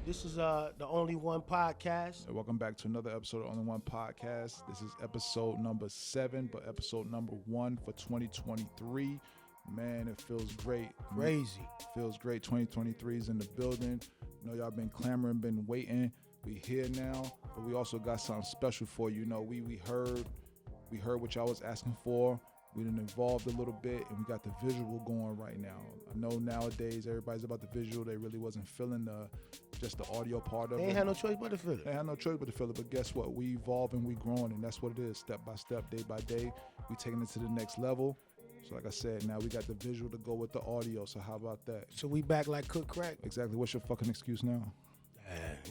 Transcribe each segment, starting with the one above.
This is the Only One podcast. And welcome back to another episode of Only One Podcast. This is episode number 7, but episode number 1 for 2023. Man, it feels great. Crazy. Feels great. 2023 is in the building. You know, y'all been clamoring, been waiting. We here now, but we also got something special for you. You know, we heard what y'all was asking for. We done evolved a little bit, and we got the visual going right now. I know nowadays everybody's about the visual. They really wasn't feeling just the audio part of it. They ain't had no choice but to feel it. They had no choice but to feel it. But guess what? We evolve and we growing, and that's what it is. Step by step, day by day, we taking it to the next level. So like I said, now we got the visual to go with the audio. So how about that? So we back like cook crack. Exactly. What's your fucking excuse now?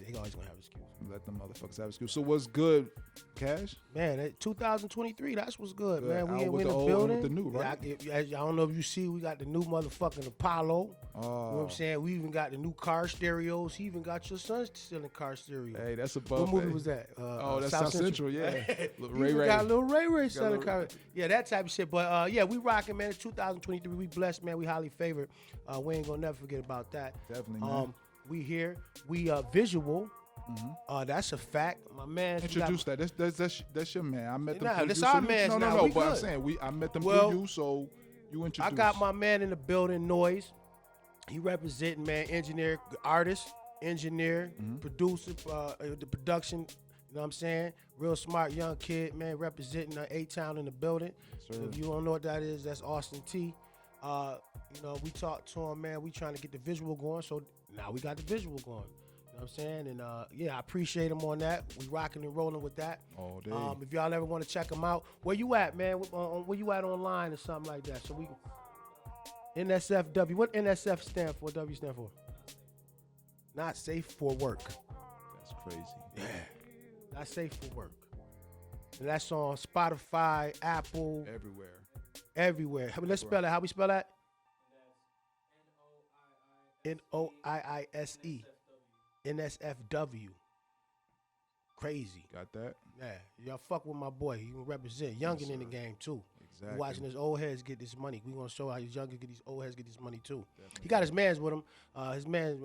They always gonna have excuse. Let them motherfuckers have excuse. So what's good, Cash? Man, 2023, that's what's good, Good. man. We Out with in the the old building. and with the new, right? I don't know if you see, we got the new motherfucking Apollo. You know what I'm saying? We even got the new car stereos. He even got your son still in car stereo. Hey, that's above. What movie was that? That's South Central, yeah. Ray Ray. Got little Ray Ray selling car. Yeah, that type of shit. But yeah, we rocking, man. It's 2023. We blessed, man. We highly favored. We ain't gonna never forget about that. Definitely, man. We here. We visual. Mm-hmm. That's a fact, my man. Introduce that. That's your man. I met them. Nah, through that's you. our So man's no, now. no, no. We But I'm good. saying I met them Well, through you, so you introduce. I got my man in the building, Noise. He representing, man, engineer, artist, engineer, producer, the production. You know what I'm saying? Real smart young kid, man, representing A-Town in the building. Sir. If you don't know what that is, that's Austin T. You know, we talked to him, man. We trying to get the visual going, so now we got the visual going. You know what I'm saying? And yeah, I appreciate him on that. We rocking and rolling with that. All day. If y'all ever want to check him out, where you at, man? Where you at online or something like that? So we can. NSFW. What NSF stand for? What W stand for? Not safe for work. That's crazy. Yeah. Not safe for work. And that's on Spotify, Apple, everywhere. Let's spell it. How we spell that? Noiise. NSFW. Crazy. Got that? Yeah, y'all fuck with my boy. He can represent youngin' in the game too. Exactly. We watching his old heads get this money. We gonna show how these youngins get these old heads get this money too. Definitely. He got his mans with him. His man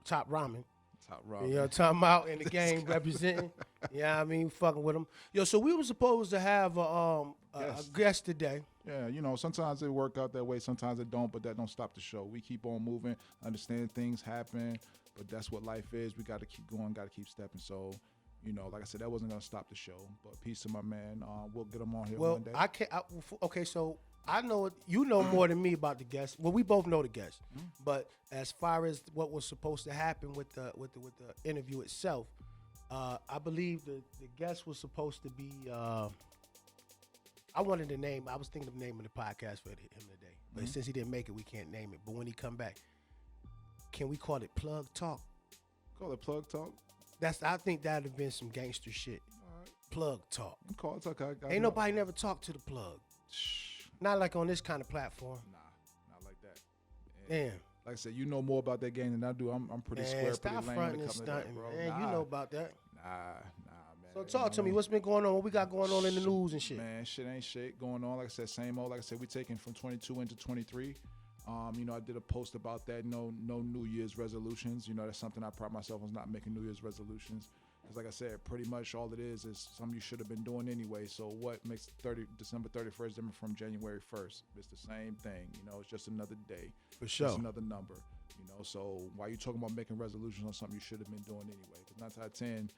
Top Ramen. Top Ramen. You know, talking about in the game representing. Yeah, I mean, fucking with him. Yo, so we were supposed to have a guest today. Yeah, you know, sometimes it work out that way, sometimes it don't, but that don't stop the show. We keep on moving, understand things happen, but that's what life is. We got to keep going, got to keep stepping. So, you know, like I said, that wasn't going to stop the show, but peace to my man. We'll get him on here one day. Okay, so I know you know more than me about the guest. Well, we both know the guest, but as far as what was supposed to happen with the interview itself, I believe the guest was supposed to be. I wanted the name. I was thinking of the name of the podcast for him today, but since he didn't make it, we can't name it. But when he come back, can we call it Plug Talk? Call it Plug Talk. I think that'd have been some gangster shit. All right. Plug Talk. Call it Talk. Ain't nobody never talked to the plug. Shh. Not like on this kind of platform. Nah, not like that. Damn. Like I said, you know more about that game than I do. I'm pretty square, Stop pretty lame when fronting it and comes to that, stunting, bro. man. You know about that. Nah, man. So talk to me. What's been going on? What we got going on in the news and shit? Man, shit ain't shit going on. Like I said, same old. Like I said, we taking from 22 into 23. You know, I did a post about that. No New Year's resolutions. You know, that's something I pride myself on, not making New Year's resolutions. Because like I said, pretty much all it is something you should have been doing anyway. So what makes December 31st different from January 1st? It's the same thing. You know, it's just another day. For sure. It's another number. You know, so why you talking about making resolutions on something you should have been doing anyway? Because 9 out of 10,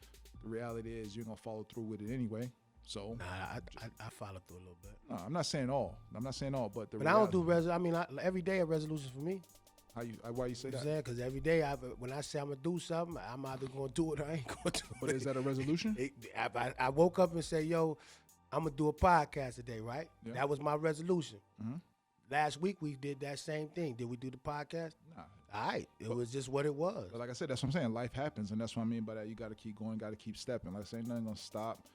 the reality is you're going to follow through with it anyway. So Nah, I follow through a little bit. no, I'm not saying all. But the But I don't do every day a resolution for me. Why you say that? Because every day when I say I'm gonna do something, I'm either gonna do it or I ain't gonna do it. But is that a resolution? I woke up and say, yo, I'm gonna do a podcast today, right? Yeah. That was my resolution. Mhm. Last week we did that same thing. Did we do the podcast? Nah. All right. It was just what it was. But like I said, that's what I'm saying. Life happens, and that's what I mean by that. You got to keep going, got to keep stepping. Like I say, nothing gonna stop.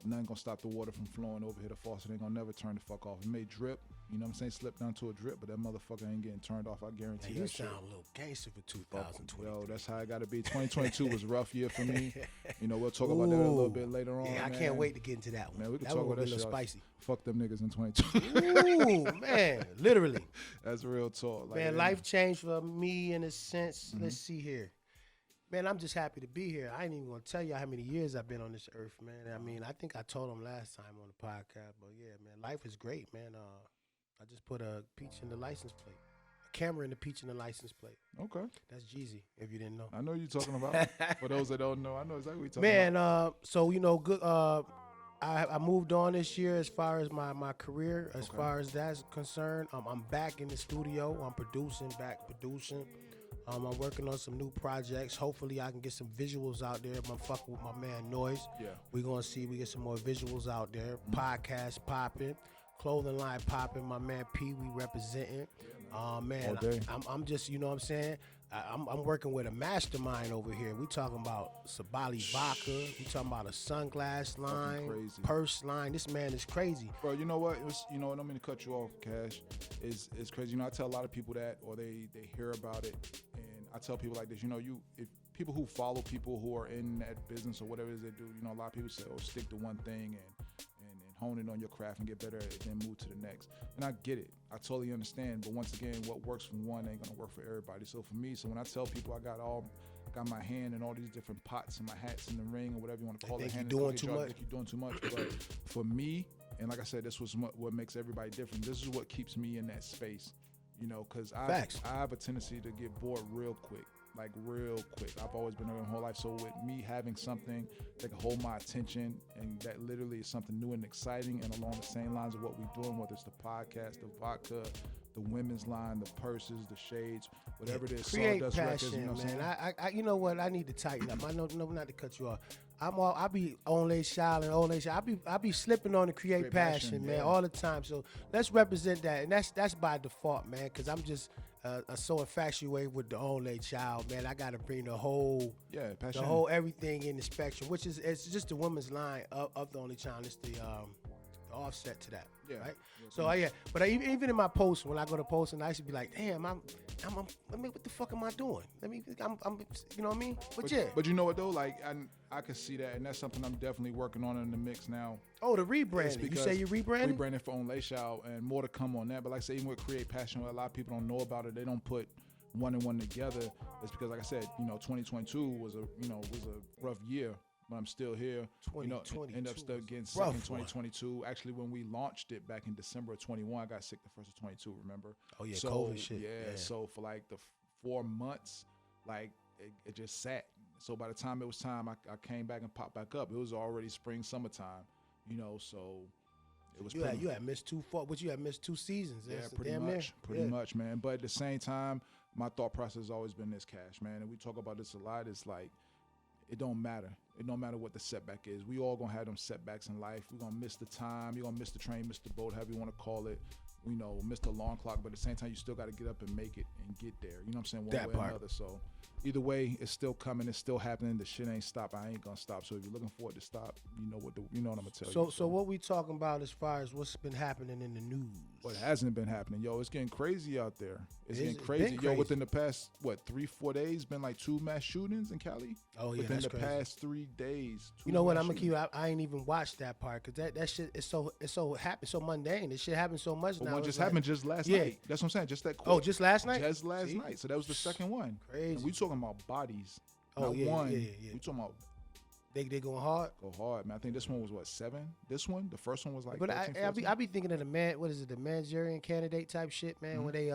Nothing gonna stop the water from flowing over here. The faucet ain't gonna never turn the fuck off. It may drip, you know what I'm saying, slip down to a drip, but that motherfucker ain't getting turned off. I guarantee Man, that you shit. sound a little gangster for 2020. Yo, that's how it gotta be. 2022 was a rough year for me. You know, we'll talk about that a little bit later on. Yeah, I man. can't wait to get into that one. Man, we can that talk one about that will be a shit. little spicy. Fuck them niggas in 2022. Ooh, man, literally. That's real talk. Like, Man, life changed for me in a sense. Mm-hmm. Let's see here. Man, I'm just happy to be here. I ain't even gonna tell you how many years I've been on this earth, man. I mean, I think I told them last time on the podcast, but yeah, man, life is great, man. I just put a peach in the license plate, a camera in the peach in the license plate. Okay. That's Jeezy, if you didn't know. I know you're talking about. For those that don't know, I know exactly what you're talking about. Man, so good. I moved on this year as far as my career, as far as that's concerned. I'm back in the studio. I'm producing. I'm working on some new projects. Hopefully, I can get some visuals out there. I'm fucking with my man Noise. Yeah. We're gonna see we get some more visuals out there. Podcast popping, clothing line popping. My man P, we representing. Man, All day. I'm just, you know what I'm saying. I'm working with a mastermind over here. We talking about Sabali Vodka. We talking about a sunglass line, crazy. purse line. This man is crazy. Bro, you know what? I don't mean to cut you off, Cash. It's crazy. You know, I tell a lot of people that, or they hear about it, and I tell people like this. You know, if people who follow people who are in that business or whatever it is they do, you know, a lot of people say, "Oh, stick to one thing and hone it on your craft and get better at it, then move to the next." And I get it. I totally understand. But once again, what works for one ain't gonna work for everybody. So for me, when I tell people I got my hand in all these different pots and my hats in the ring or whatever you want to call it, think you're doing too much. think you're doing too much. But for me, and like I said, this was what makes everybody different. This is what keeps me in that space, you know, because I have a tendency to get bored real quick. Like real quick. I've always been there my whole life. So with me having something that can hold my attention and that literally is something new and exciting and along the same lines of what we're doing, whether it's the podcast, the vodka, the women's line, the purses, the shades, whatever it is, Create Sawdust passion, Records, you know what I'm man. saying? I you know what? I need to tighten up. I know not to cut you off. I be only shy. I be slipping on the create passion, man, yeah. all the time. So let's represent that, and that's by default, man. Because I'm just so infatuated with the only child, man. I gotta bring the whole passion. the whole everything in the spectrum, which is it's just the women's line of the only child. It's the offset to that, right? So but even in my posts, when I go to post, and I used to be like, damn, I'm what the fuck am I doing? I'm you know what I mean? But you know what though, like I can see that, and that's something I'm definitely working on in the mix now. Oh, the rebranding. You say you rebranding? Rebranding for Only Shout, and more to come on that. But like I say, even with Create Passion, where a lot of people don't know about it, they don't put one and one together. It's because, like I said, 2022 was a rough year. But I'm still here. 2022 end up still getting sick in 2022. Actually, when we launched it back in December of 21, I got sick the first of 22. Remember? Oh yeah, so, COVID shit. Yeah. So for like the 4 months, like it just sat. So by the time it was time, I came back and popped back up. It was already spring, summertime. So it was. You had missed you had missed 2 seasons. Yeah, pretty much, man. But at the same time, my thought process has always been this, Cash, man. And we talk about this a lot. It's like, it don't matter. It don't matter what the setback is. We all gonna have them setbacks in life. We're gonna miss the time. You're gonna miss the train, miss the boat, however you want to call it. Miss the alarm clock. But at the same time, you still got to get up and make it and get there. You know what I'm saying? One way or another. So either way, it's still coming. It's still happening. The shit ain't stopped. I ain't gonna stop. So if you're looking for it to stop, you know what I'm gonna tell you. So what we talking about as far as what's been happening in the news? What hasn't been happening, yo? It's getting crazy out there. It's getting crazy, yo. Within the past 3-4 days, been like 2 mass shootings in Cali. Oh yeah, within that's the crazy. past 3 days. You know what? I'm gonna keep. I ain't even watched that part because that shit is so so mundane. This shit happens so much now. One just happened just last night. That's what I'm saying. Just that. Oh, just last night. Just last night. So that was the second one. Crazy. And we talking about bodies. Oh not yeah, one. yeah. We talking about. They going hard. Go hard, man. I think this one was 7. This one, the first one was like. But 13, I be thinking of the the Manchurian candidate type shit, man. Mm-hmm. Where they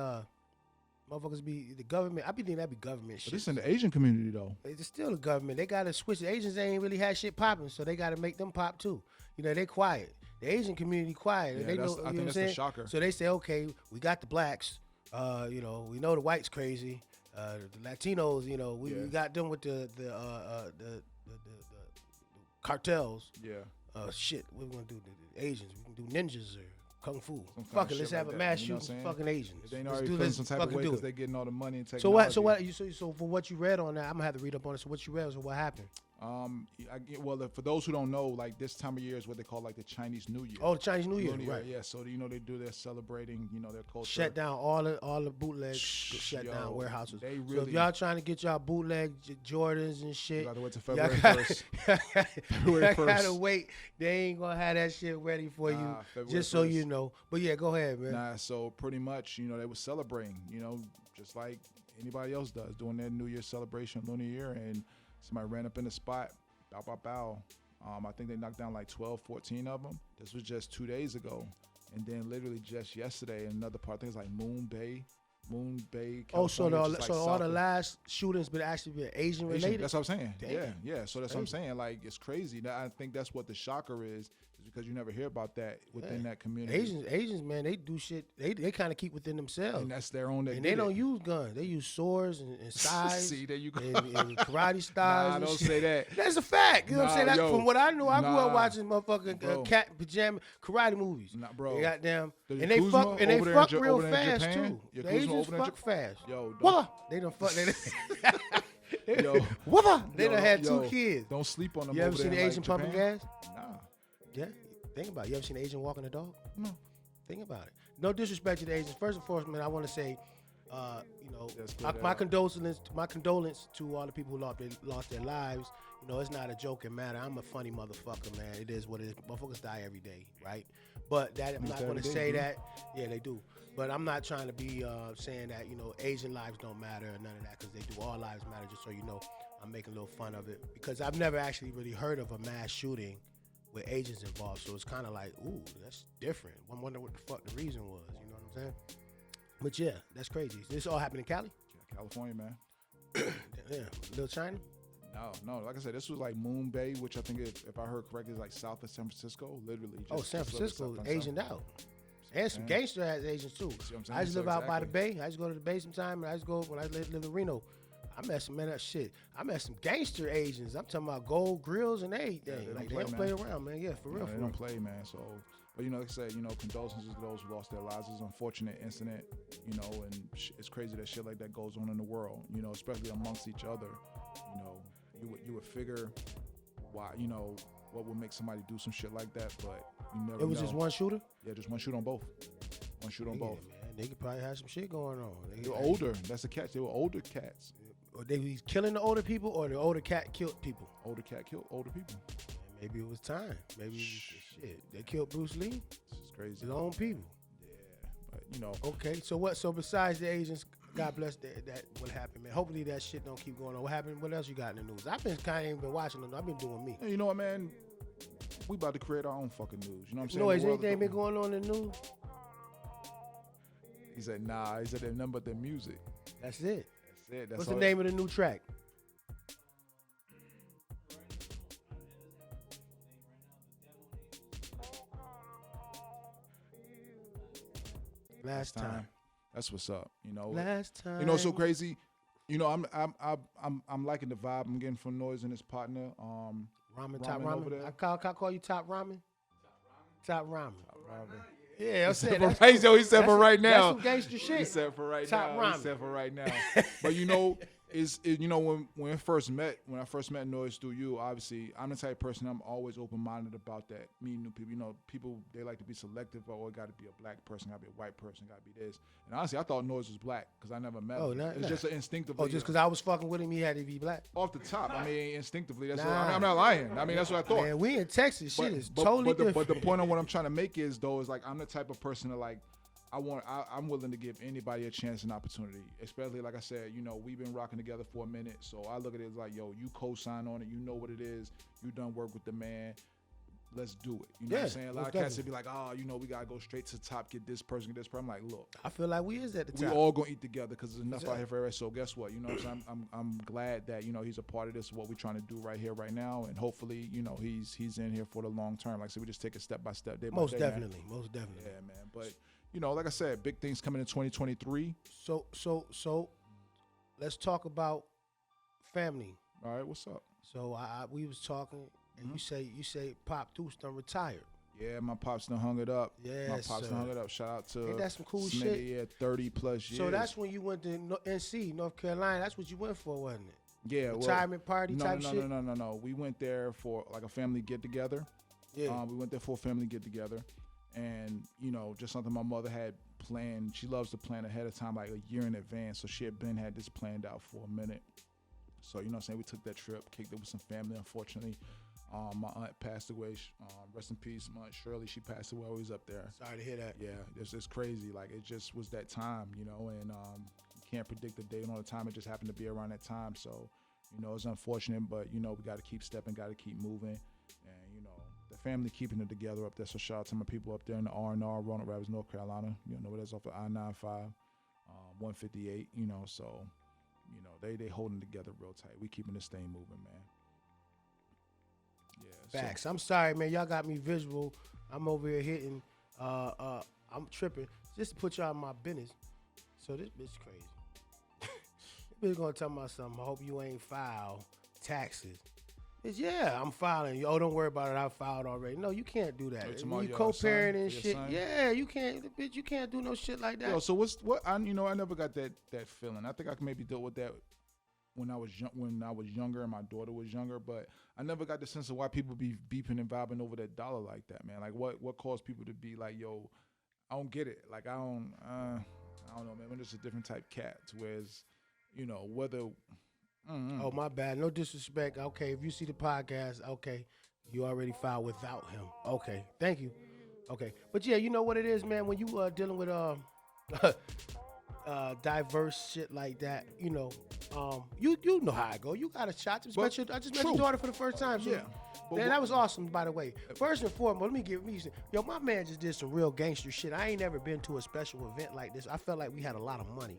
motherfuckers be the government. I be thinking that be government shit. But this in the Asian community though. It's still the government. They gotta switch. The Asians ain't really had shit popping, so they gotta make them pop too. They quiet. The Asian community quiet. Yeah, they know, I think that's the shocker. So they say, okay, we got the blacks. We know the whites crazy. The Latinos, we got them with the cartels. Yeah. Shit, what we gonna do? The Asians, we can do ninjas or kung fu. Fuck it, let's have a mass shooting for fucking Asians. They ain't already feeling some type of way because they're getting all the money and technology. So for what you read on that, I'm gonna have to read up on it. So what you read was what happened? For those who don't know, like this time of year is what they call like the Chinese New Year. Oh, the Chinese New Year, right? Yeah. So they do their celebrating, their culture. Shut down all the bootlegs. Shut down warehouses. They So if y'all trying to get y'all bootleg Jordans and shit, you gotta wait till February 1st. February 1st. Gotta wait. They ain't gonna have that shit ready for you. Just so 1st. you know. But yeah, go ahead, man. So pretty much, they were celebrating, just like anybody else does, doing their New Year celebration, Lunar Year, and somebody ran up in the spot. Bow, bow, bow. I think they knocked down like 12, 14 of them. This was just 2 days ago. And then literally just yesterday, in another part, I think it's like Moon Bay, California. Oh, so all the last shootings been actually been Asian related? That's what I'm saying. Damn. Yeah. So that's what I'm saying. Like, it's crazy. I think that's what the shocker is because you never hear about that within that community. Asians, man, they do shit. They kind of keep within themselves. And that's their own. And they don't use guns. They use swords and scythes. See, there you go. And karate styles. Nah, don't say that. That's a fact. You know what I'm saying? That's from what I know, I grew up watching motherfucking cat pajama karate movies. Nah, bro. Goddamn. The And they fuck real fast Japan, too. The Asians fuck fast. Yo, they don't fuck. Yo, they done had 2 kids. Don't sleep on them. You ever seen the Asian Japan? pumping gas? Nah. Yeah. Think about it. You ever seen an Asian walking a dog? No. Think about it. No disrespect to the Asians. First and foremost, man, I want to say, my condolence to all the people who lost their lives. It's not a joking matter. I'm a funny motherfucker, man. It is what it is. Motherfuckers die every day, right? But I'm not going to say that. Yeah, they do. But I'm not trying to be saying that, Asian lives don't matter or none of that, because they do. All lives matter, just so you know. I'm making a little fun of it because I've never actually really heard of a mass shooting with Asians involved. So it's kind of like, ooh, that's different. I wonder what the fuck the reason was. You know what I'm saying? But yeah, that's crazy. This all happened in Cali? Yeah, California, man. Yeah, Little China? No. Like I said, this was like Moon Bay, which I think, if I heard correctly, is like south of San Francisco, literally. San Francisco is Asianed out. And some gangster ass Asians too. I just live out by the Bay. I just go to the Bay sometime, and I just go when I live in Reno. I met some gangster Asians. I'm talking about gold grills and everything. They don't play around, man. Yeah, for real. They don't play, man. So, but like I said, condolences to those who lost their lives. It's an unfortunate incident, and it's crazy that shit like that goes on in the world. Especially amongst each other. You would figure why, what would make somebody do some shit like that, but you never know. It was just one shooter? Yeah, just one shoot on both. One shoot on both. Man, they could probably have some shit going on. They were older. That's the catch. They were older cats. Or they was killing the older people, or the older cat killed people? Older cat killed older people. And maybe it was time. Maybe shit. They killed Bruce Lee. This is crazy. His own people. Yeah, but Okay, so what? So besides the Asians, God bless that what happened, man. Hopefully that shit don't keep going on. What happened? What else you got in the news? I've been kind of been watching them. I've been doing me. Hey, you know what, man? We about to create our own fucking news. You know what I'm saying? No, has anything been going on in the news? He said, nah. He said they're nothing but their music. That's it. That's What's the name of the new track? Last time. That's what's up. Last time. It's so crazy. I'm liking the vibe I'm getting from Noise and his partner. Ramen, Top Ramen. Over there. I call you Top Ramen. Top Ramen. Yeah, he said for right now. That's some gangster shit. He said for right Top now. Ramen. He said for right now. But when I first met Noise through you, obviously I'm the type of person, I'm always open minded about that. Meeting new people. People, they like to be selective. Oh, it got to be a black person, got to be a white person, got to be this. And honestly, I thought Noise was black because I never met him. It's just an instinctively. Oh, just because I was fucking with him, he had to be black. Off the top, instinctively. That's what, I'm not lying. That's what I thought. Man, we in Texas, shit is totally different. But the point on what I'm trying to make is I'm the type of person that I'm willing to give anybody a chance and opportunity, especially like I said, we've been rocking together for a minute. So I look at it as like, yo, you co-sign on it. You know what it is. You done work with the man. Let's do it. You know what I'm saying? A lot of cats would be like, we got to go straight to the top, get this person, get this person. I'm like, look. I feel like we is at the top. We all going to eat together because there's enough out here for everybody. So guess what? You know what I'm saying? I'm glad that, he's a part of this, what we're trying to do right here, right now. And hopefully, he's in here for the long term. Like I said, we just take it step by step, day by day. Most definitely. Yeah, man. But, like I said, big things coming in 2023. So let's talk about family. All right, what's up? So we was talking, and you say Pop Deuce done retired. Yeah, my pops done hung it up. Yeah, my pops done hung it up. Shout out to ain't that some cool Smitty, shit? Yeah, 30 plus years. So that's when you went to NC, North Carolina. That's what you went for, wasn't it? Yeah, retirement party type shit? No. We went there for like a family get together. Yeah. We went there for a family get together, and just something my mother had planned. She loves to plan ahead of time, like a year in advance. So she had this planned out for a minute. So what I'm saying, we took that trip, kicked it with some family. Unfortunately, my aunt passed away. Rest in peace, my aunt Shirley. She passed away. Always up there. Sorry to hear that. Yeah, it's just crazy. Like it just was that time, and you can't predict the date or the time. It just happened to be around that time. So it's unfortunate, but we got to keep stepping, got to keep moving, and the family keeping it together up there. So shout out to my people up there in the R&R, Roanoke Rapids, North Carolina. Where that's off the I-95, 158. So they holding together real tight. We keeping this thing moving, man. Yeah. Facts. I'm sorry, man. Y'all got me visual. I'm over here hitting. I'm tripping. Just to put y'all in my business. So this bitch crazy. This bitch gonna tell me something. I hope you ain't filed taxes. It's, yeah, I'm filing. Oh, don't worry about it. I filed already. No, you can't do that. When you co-parent and shit, yeah, you can't. Bitch, you can't do no shit like that. Yo, so what? I never got that feeling. I think I can maybe deal with that when I was younger and my daughter was younger, but I never got the sense of why people be beeping and vibing over that dollar like that, man. Like what caused people to be like, yo, I don't get it. Like I don't know, man. I'm just a different type cat. Whereas, whether. Oh, my bad. No disrespect. Okay, if you see the podcast, okay, you already filed without him. Okay, thank you. Okay, but yeah, you know what it is, man. When you dealing with diverse shit like that, you know how I go. You got a shot. I just met your daughter for the first time. So yeah. Man, that was awesome, by the way. First and foremost, my man just did some real gangster shit. I ain't never been to a special event like this. I felt like we had a lot of money.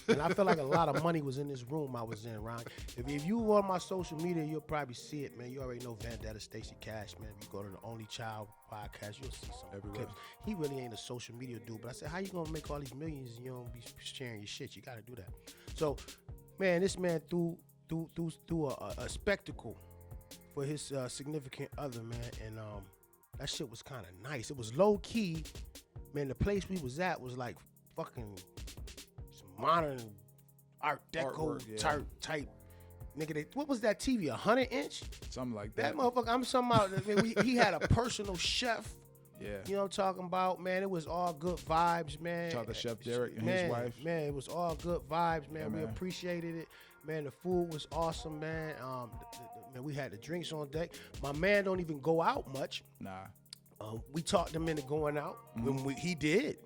And I feel like a lot of money was in this room I was in, Ron. If you on my social media, you'll probably see it, man. You already know Vendetta, Stacey Cash, man. If you go to the Only Child podcast, you'll see some everywhere. Clips. He really ain't a social media dude, but I said, how you gonna make all these millions and you don't be sharing your shit? You gotta do that. So, man, this man threw a spectacle for his significant other, man, and that shit was kind of nice. It was low key, man. The place we was at was like fucking some modern Art Deco type. Nigga, what was that TV? 100-inch? Something like that. That motherfucker. I'm talking about. He had a personal chef. Yeah. You know what I'm talking about, man? It was all good vibes, man. Shout out to Chef Derek and his wife. Man, it was all good vibes, man. Yeah, we man. appreciated it. Man, the food was awesome, man. Man, we had the drinks on deck. My man don't even go out much. Nah. We talked him into going out. Mm-hmm. He did.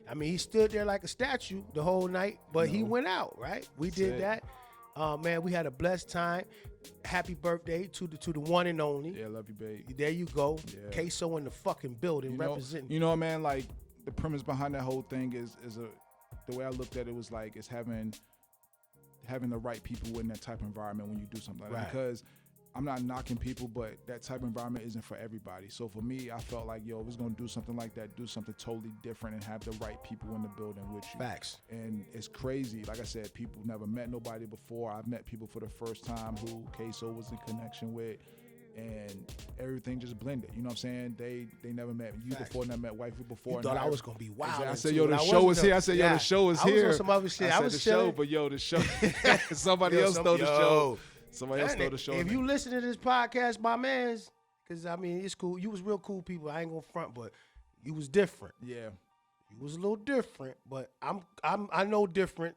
I mean, he stood there like a statue the whole night, but he went out, right? We did that. Man, we had a blessed time. Happy birthday to the one and only. Yeah, love you, babe. There you go. Yeah. Queso in the fucking building representing. You know, man, like the premise behind that whole thing is the way I looked at it was like it's having the right people in that type of environment when you do something like that. Because I'm not knocking people, but that type of environment isn't for everybody. So for me, I felt like, yo, if it's going to do something like that, do something totally different and have the right people in the building with you. Facts. And it's crazy. Like I said, people never met nobody before. I've met people for the first time who Queso was in connection with. And everything just blended. You know what I'm saying? They never met you before, never met wifey before. You thought I was going to be wild. I said, yo, the show is here. I said, yo, the show is here. I was on some other shit. I said, the show, but yo, the show. Somebody else stole the show. Somebody else stole the show. If you listen to this podcast, my mans, because I mean it's cool. You was real cool people. I ain't gonna front, but you was different. Yeah, you was a little different, but I know different.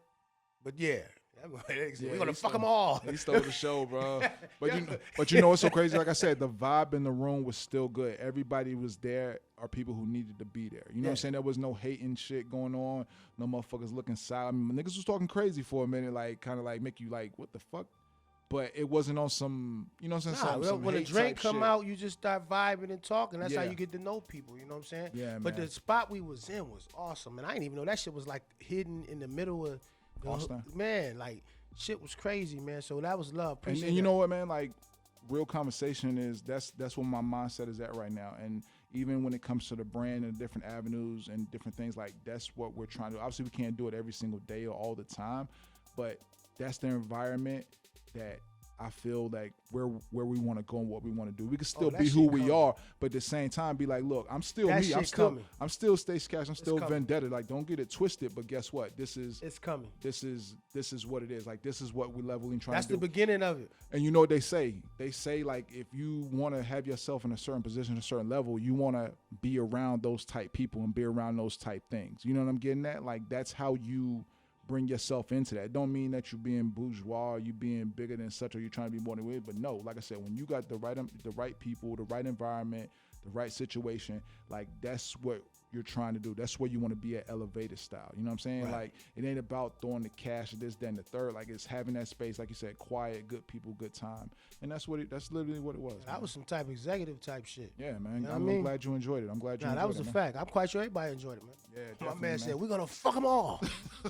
But yeah, we're gonna fuck them all. He stole the show, bro. But you know what's so crazy? Like I said, the vibe in the room was still good. Everybody was there. Are people who needed to be there. You know what I'm saying? There was no hating shit going on. No motherfuckers looking silent. I mean, niggas was talking crazy for a minute, like kind of like make you like, what the fuck? But it wasn't on some, you know what I'm saying? Some when a drink come shit. out, you just start vibing and talking. That's how you get to know people, you know what I'm saying? Yeah, but man. the spot we was in was awesome. And I didn't even know that shit was like hidden in the middle of Austin. Man, like shit was crazy, man. So that was love. And you know what, man? Like real conversation is that's where my mindset is at right now. And even when it comes to the brand and different avenues and different things, like that's what we're trying to do. Obviously, we can't do it every single day or all the time, but that's the environment that I feel like where we want to go and what we want to do. We can still that be who shit we coming. are, but at the same time, be like, look, I'm still That me. shit coming. I'm still Stacey Cash. I'm still coming. Vendetta. Like, don't get it twisted. But guess what? It's coming. This is what it is. Like, this is what we're leveling trying That's to do. the beginning of it. And you know what they say? They say, like, if you want to have yourself in a certain position, a certain level, you want to be around those type people and be around those type things. You know what I'm getting at? Like, that's how you bring yourself into that. It don't mean that you're being bourgeois, you being bigger than such, or you're trying to be more than we. But no, like I said, when you got the right people, the right environment, the right situation, like that's what you're trying to do. That's where you want to be at elevated style. You know what I'm saying? Right. Like it ain't about throwing the cash or this, that, and the third. Like it's having that space, like you said, quiet, good people, good time. And that's literally what it was. That was some type of executive type shit. Yeah, man. You know what I'm I mean? glad you enjoyed it. I'm glad you Nah, enjoyed that was it, a man. fact. I'm quite sure everybody enjoyed it, man. Yeah, My definitely, man said, man. we're going to fuck them all.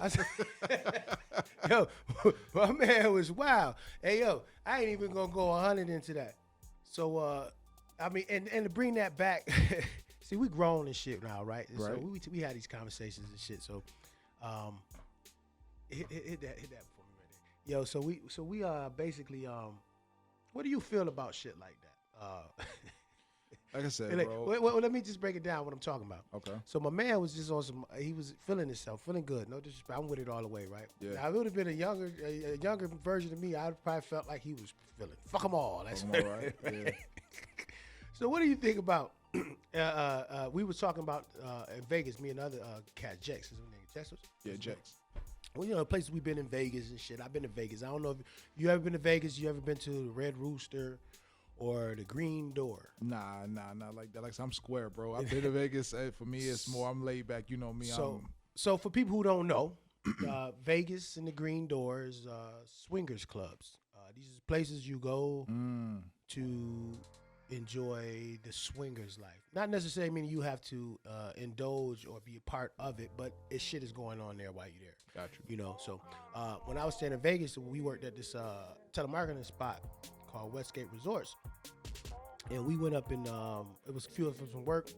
I said, yo, my man was wild. Hey, yo, I ain't even going to go 100 into that. So, I mean, and to bring that back, see, we grown and shit now, right? And Right. So we had these conversations and shit. So, hit that for me right there. Yo, so we basically, what do you feel about shit like that? Like I said, Like, bro. well, let me just break it down what I'm talking about. Okay. So my man was just on some. He was feeling himself, feeling good. No disrespect. I'm with it all the way, right? Yeah. Now, if it would have been a younger version of me, I'd probably felt like he was feeling. Fuck them all. That's Fuck 'em all, right? Yeah. So what do you think about? We were talking about in Vegas. Me and other cat Jex. Is his name Jex? Yeah, Jax. Well, you know, places we've been in Vegas and shit. I've been to Vegas. I don't know if you ever been to Vegas. You ever been to the Red Rooster or the Green Door? Nah, not like that. Like I'm square, bro. I've been to Vegas. For me, it's more. I'm laid back. You know me. So for people who don't know, Vegas and the Green Door is swingers clubs. These are places you go to enjoy the swingers life. Not necessarily meaning you have to indulge or be a part of it, but shit is going on there while you're there. Got you. You know, so when I was staying in Vegas, we worked at this telemarketing spot called Westgate Resorts, and we went up and it was a few of us from work.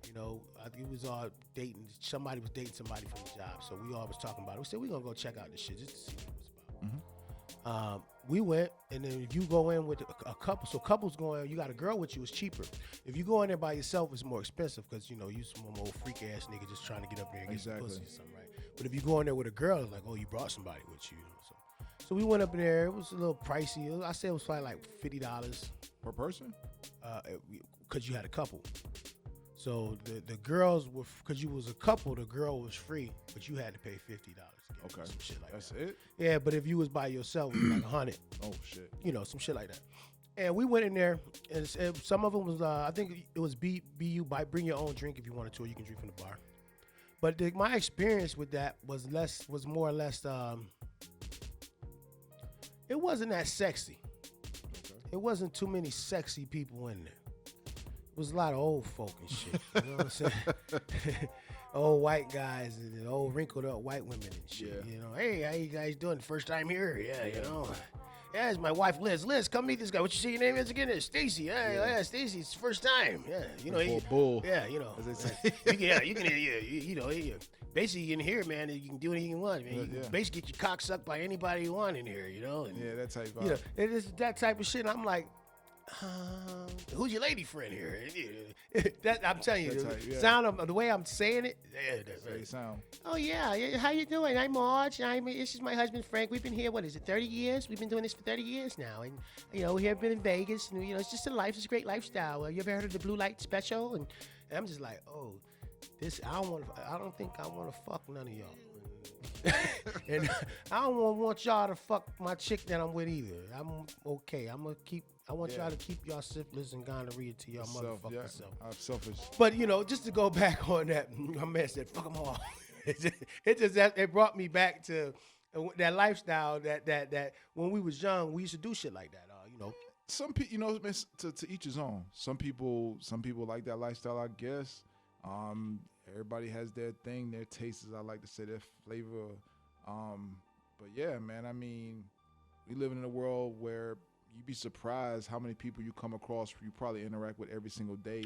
You know, I think it was all dating. Somebody was dating somebody from the job, so we all was talking about it. We said we're gonna go check out this shit just to see what it's about. We went, and then if you go in with a couple, so couples going, you got a girl with you, it's cheaper. If you go in there by yourself, it's more expensive because you know you some old freak ass nigga just trying to get up there and get Exactly. some pussy or something, right? But if you go in there with a girl, it's like, oh, you brought somebody with you. So we went up there. It was a little pricey. I said it was probably like $50 Per person? because you had a couple. So the girls were, because you was a couple, the girl was free, but you had to pay $50. Okay. Some shit like That's that. it? Yeah, but if you was by yourself, it was like 100. Oh, shit. You know, some shit like that. And we went in there, and some of them was, I think it was BU, bring your own drink if you wanted to, or you can drink from the bar. But my experience with that was more or less, it wasn't that sexy. Okay. It wasn't too many sexy people in there. It was a lot of old folk and shit. You know what I'm saying? Old white guys and old wrinkled up white women and shit. Yeah. You know, hey, how you guys doing? First time here? Yeah, you know. Yeah, it's my wife Liz. Liz, come meet this guy. What you say your name is again? It's Stacy. Yeah, Stacy. It's first time. Yeah, you know. Bull. Yeah, you know. As they say. You can you know. Basically, in here, man, you can do anything you want. Man. You can basically get your cock sucked by anybody you want in here. You know. And, Yeah, that type of you know, it is that type of shit. And I'm like, who's your lady friend here? That I'm telling you, That the type, yeah. sound of the way I'm saying it. Yeah, That's how you sound. oh yeah, how you doing? I'm Marge. This is my husband Frank. We've been here. What is it? 30 years. We've been doing this for 30 years now, and you know we have been in Vegas, and you know it's just a life. It's a great lifestyle. You ever heard of the Blue Light Special? And I'm just like, oh, this. I don't think I want to fuck none of y'all. And I don't want y'all to fuck my chick that I'm with either. I'm okay. I want y'all to keep y'all syphilis and gonorrhea to y'all motherfucking self. I'm selfish. But you know, just to go back on that, my man said, "Fuck them all." It brought me back to that lifestyle that when we was young, we used to do shit like that. You know, Some people, you know, to each his own. Some people like that lifestyle, I guess. Everybody has their thing, their tastes, I like to say, their flavor. But yeah, man, I mean, we live in a world where you'd be surprised how many people you come across you probably interact with every single day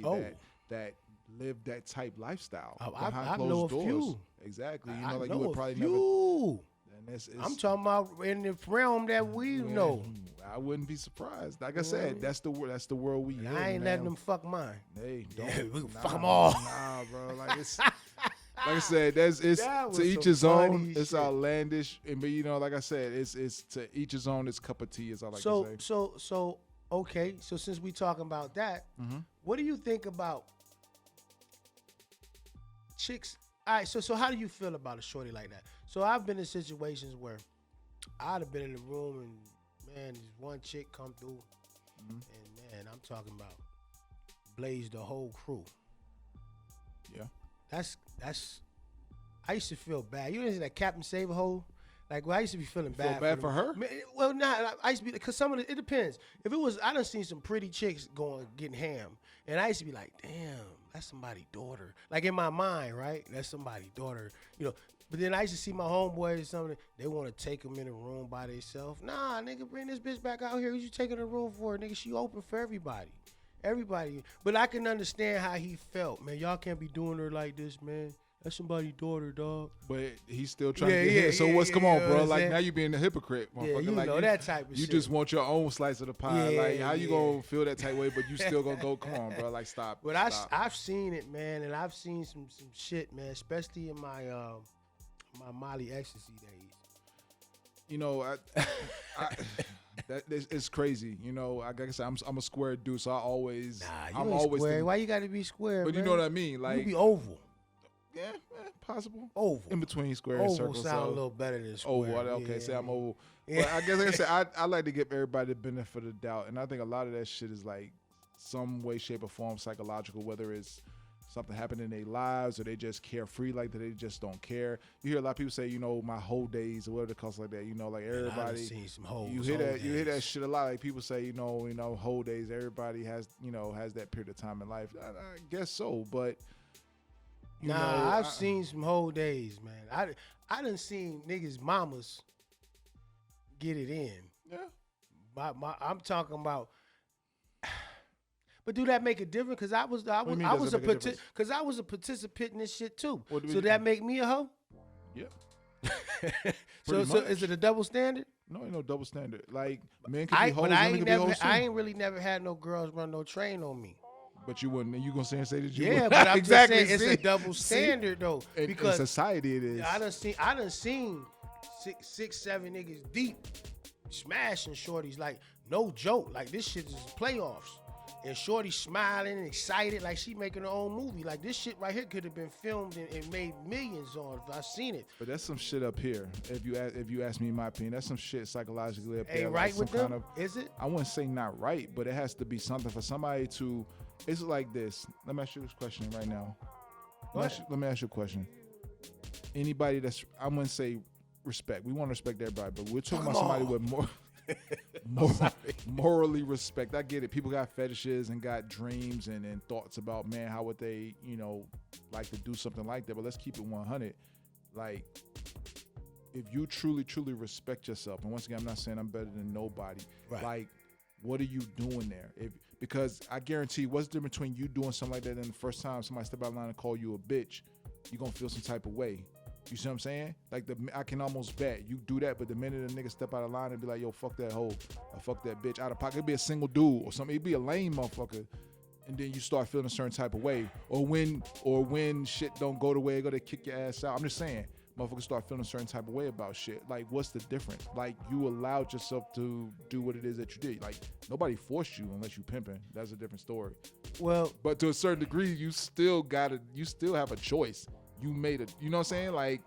that live that type lifestyle. I behind know a closed doors. few. Exactly. You I know, like know you would a probably few. never. I'm talking about in the realm that we know. I wouldn't be surprised. Like I said, that's the world we in. I ain't letting them fuck mine. Hey, don't We can fuck them all. Nah, bro. Like it's like I said, it's That was to each some his own. funny It's shit. outlandish, but like I said, it's to each his own. It's cup of tea, is all I can say. So okay. So since we talking about that, what do you think about chicks? All right. So how do you feel about a shorty like that? So I've been in situations where I'd have been in the room and man, this one chick come through, and man, I'm talking about blaze the whole crew. Yeah. That's. I used to feel bad. You know that Captain Save-A-Hole? Like, well, I used to be feeling bad. Feel bad for her? Man, well, nah, I used to be, because some of it depends. If it was, I done seen some pretty chicks getting ham. And I used to be like, damn, that's somebody's daughter. Like, in my mind, right? That's somebody's daughter, But then I used to see my homeboys or something, they want to take them in a room by themselves. Nah, nigga, bring this bitch back out here. What you taking a room for? Nigga, she open for everybody. Everybody. But I can understand how he felt, man. Y'all can't be doing her like this, man. That's somebody's daughter, dog. But he's still trying to get hit. So come on, bro. Like, saying? now you being a hypocrit, motherfucker. Yeah, you like, know that type of you shit. just want your own slice of the pie. Yeah, like, how you yeah. gonna feel that type way, but you still gonna go, come on, bro. Like, stop. But stop. I've seen it, man, and I've seen some shit, man, especially in my my Molly ecstasy days. It's crazy. Like I said, I'm a square dude, so Nah, I'm you ain't always square. Why you got to be square? But man? you know what I mean? Like, you be oval. Yeah, possible. Oval. In between square and Oval circle. sound a little better than square. Oval. Okay, yeah. say I'm oval. Yeah. But I guess, like I said, I like to give everybody the benefit of the doubt, and I think a lot of that shit is like some way, shape, or form psychological, whether it's something happened in their lives or they just carefree like that, they just don't care. You hear a lot of people say, my whole days or whatever it calls like that. Like everybody. I've seen some hoes. You hear that shit a lot. Like people say, whole days. Everybody has that period of time in life. I guess so, but. I've seen some whole days, man. I done seen niggas' mamas get it in. Yeah. I'm talking about. But do that make a difference? Because I was a participant in this shit too. So that make me a hoe? Yeah. So is it a double standard? No, ain't no double standard. Like men can be hoes, women can be hoes too. I ain't really never had no girls run no train on me. But you wouldn't. You gonna say that you? Yeah, would. but I'm exactly. just saying it's a double standard though. Because in society it is. I done seen six, 7 niggas deep smashing shorties like no joke. Like this shit is playoffs. And shorty smiling and excited like she making her own movie. Like this shit right here could have been filmed and made millions on if I seen it. But that's some shit up here. If you ask me my opinion, that's some shit psychologically up there. Ain't right like with them? Is it? I wouldn't say not right, but it has to be something for somebody to. It's like this. Let me ask you this question right now. Let me ask you a question. Anybody that's, I wouldn't say respect. We want to respect everybody, but we're talking about somebody with more morally respect. I get it. People got fetishes and got dreams and thoughts about, man, how would they, like to do something like that. But let's keep it 100. Like, if you truly, truly respect yourself, and once again, I'm not saying I'm better than nobody. Right. Like, what are you doing there? Because I guarantee, what's the difference between you doing something like that and the first time somebody step out of line and call you a bitch, you're going to feel some type of way. You see what I'm saying? Like, I can almost bet you do that, but the minute a nigga step out of line and be like, yo, fuck that hoe, or fuck that bitch, out of pocket, it'd be a single dude or something. It'd be a lame motherfucker. And then you start feeling a certain type of way. Or when shit don't go the way they kick your ass out. I'm just saying, motherfuckers start feeling a certain type of way about shit. Like, what's the difference? Like, you allowed yourself to do what it is that you did. Like, nobody forced you unless you pimping. That's a different story. Well, but to a certain degree, you still have a choice. You made it. You know what I'm saying? Like,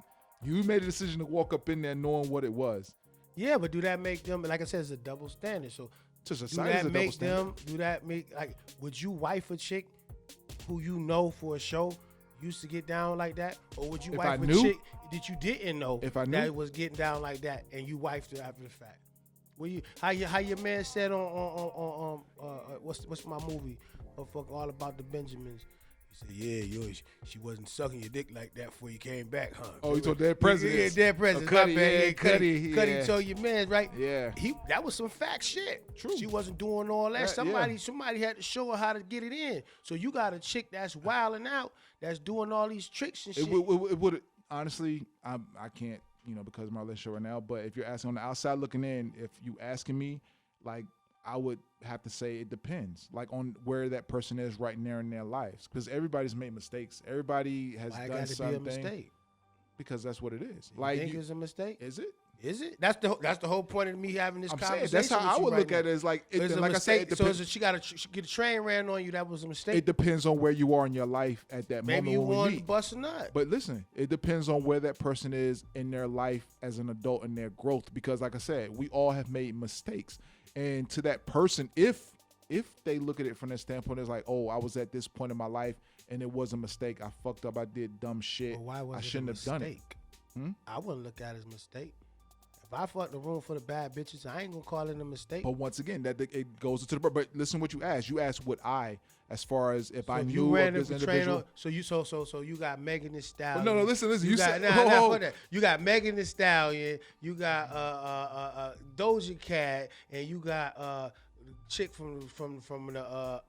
you made a decision to walk up in there knowing what it was. Yeah, but do that make them, like I said, it's a double standard. So to society, do that make, like, would you wife a chick who you know for a show used to get down like that? Or would you wife a chick that you didn't know that was getting down like that and you wifed her after the fact? How your man said on what's my movie? All About the Benjamins. He said, she wasn't sucking your dick like that before you came back, huh? Oh, you told Dead Presidents. Yeah, Dead Presidents. Cuddy, Cuddy yeah. told your man, right? Yeah. That was some fact shit. True. She wasn't doing all that. Somebody had to show her how to get it in. So you got a chick that's wilding out, that's doing all these tricks and shit. It would honestly, I can't, because of my relationship right now. But if you're asking on the outside looking in, if you asking me, like, I would have to say it depends, like, on where that person is right now in their lives, because everybody's made mistakes. Everybody has Why it done got to be something. a mistake? Because that's what it is. You Like, think it's a mistake? is it? Is it? That's the whole point of me having this I'm saying conversation. that's how with I you would right look now. at it. Is like, It's a like mistake. I said, it So depends. she got to get a train ran on you. That was a mistake. It depends on where you are in your life at that Maybe moment you when we wanted to meet. bust a nut. But listen, it depends on where that person is in their life as an adult and their growth. Because, like I said, we all have made mistakes. And to that person, if they look at it from that standpoint, it's like, oh, I was at this point in my life and it was a mistake. I fucked up. I did dumb shit. But why was I it shouldn't a have done it. mistake? I wouldn't look at it as a mistake. If I fucked the room for the bad bitches, I ain't gonna call it a mistake. But once again, that it goes into the. But listen, what you asked. You asked what I, as far as if I if knew you ran of this a train individual. on, so you got Megan Thee Stallion. No, listen. You You got, said fuck that. You got Megan Thee Stallion. You got Doja Cat, and you got chick from the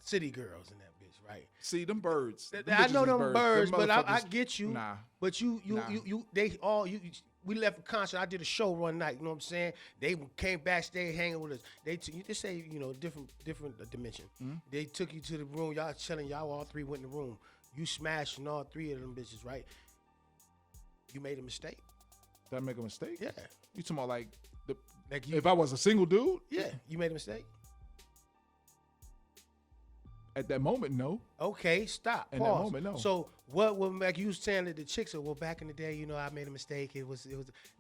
City Girls in that bitch, right? See them birds. I know bitches is them birds, but I motherfuckers- get you. Nah. But we left a concert. I did a show one night. You know what I'm saying? They came backstage hanging with us. You just say, different dimension. Mm-hmm. They took you to the room. Y'all chilling. Y'all all three went in the room. You smashing all three of them bitches, right? You made a mistake. Did I make a mistake? Yeah. You talking about like If I was a single dude? Yeah, you made a mistake. At that moment, no. Okay, stop. In that Pause. moment, no. So what would make you saying that the chicks are, well, back in the day, I made a mistake. It was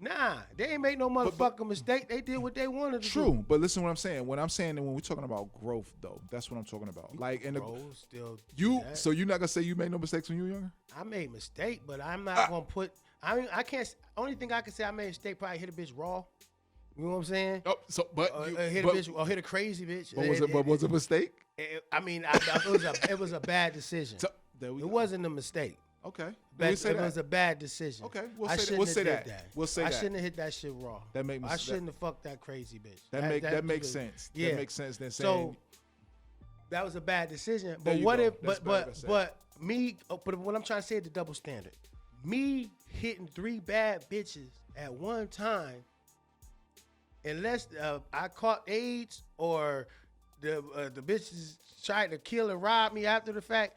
nah, they ain't make no motherfucking mistake. They did what they wanted to do. True, but listen, what I'm saying. When I'm saying that when we're talking about growth, though, that's what I'm talking about. Like, in the Bro, still you, do that. so you're not gonna say you made no mistakes when you were younger? I made mistake, but I'm not gonna put. I can't. Only thing I can say I made a mistake. Probably hit a bitch raw. You know what I'm saying? Oh, so but you, Hit but, a bitch or hit a crazy bitch. but was it a mistake? It was a bad decision. So, there we It go. wasn't a mistake. Okay. But we say it that. was a bad decision. Okay, I we'll say shouldn't that. have did that. We'll say I that. shouldn't have hit that shit raw. That make me- I shouldn't have fucked that crazy bitch. That makes sense. Yeah. That makes sense. Then saying So that was a bad decision. There But you what go. if? That's bad, that's But what I'm trying to say is the double standard. Me hitting 3 bad bitches at one time, unless I caught AIDS or the bitches tried to kill and rob me after the fact,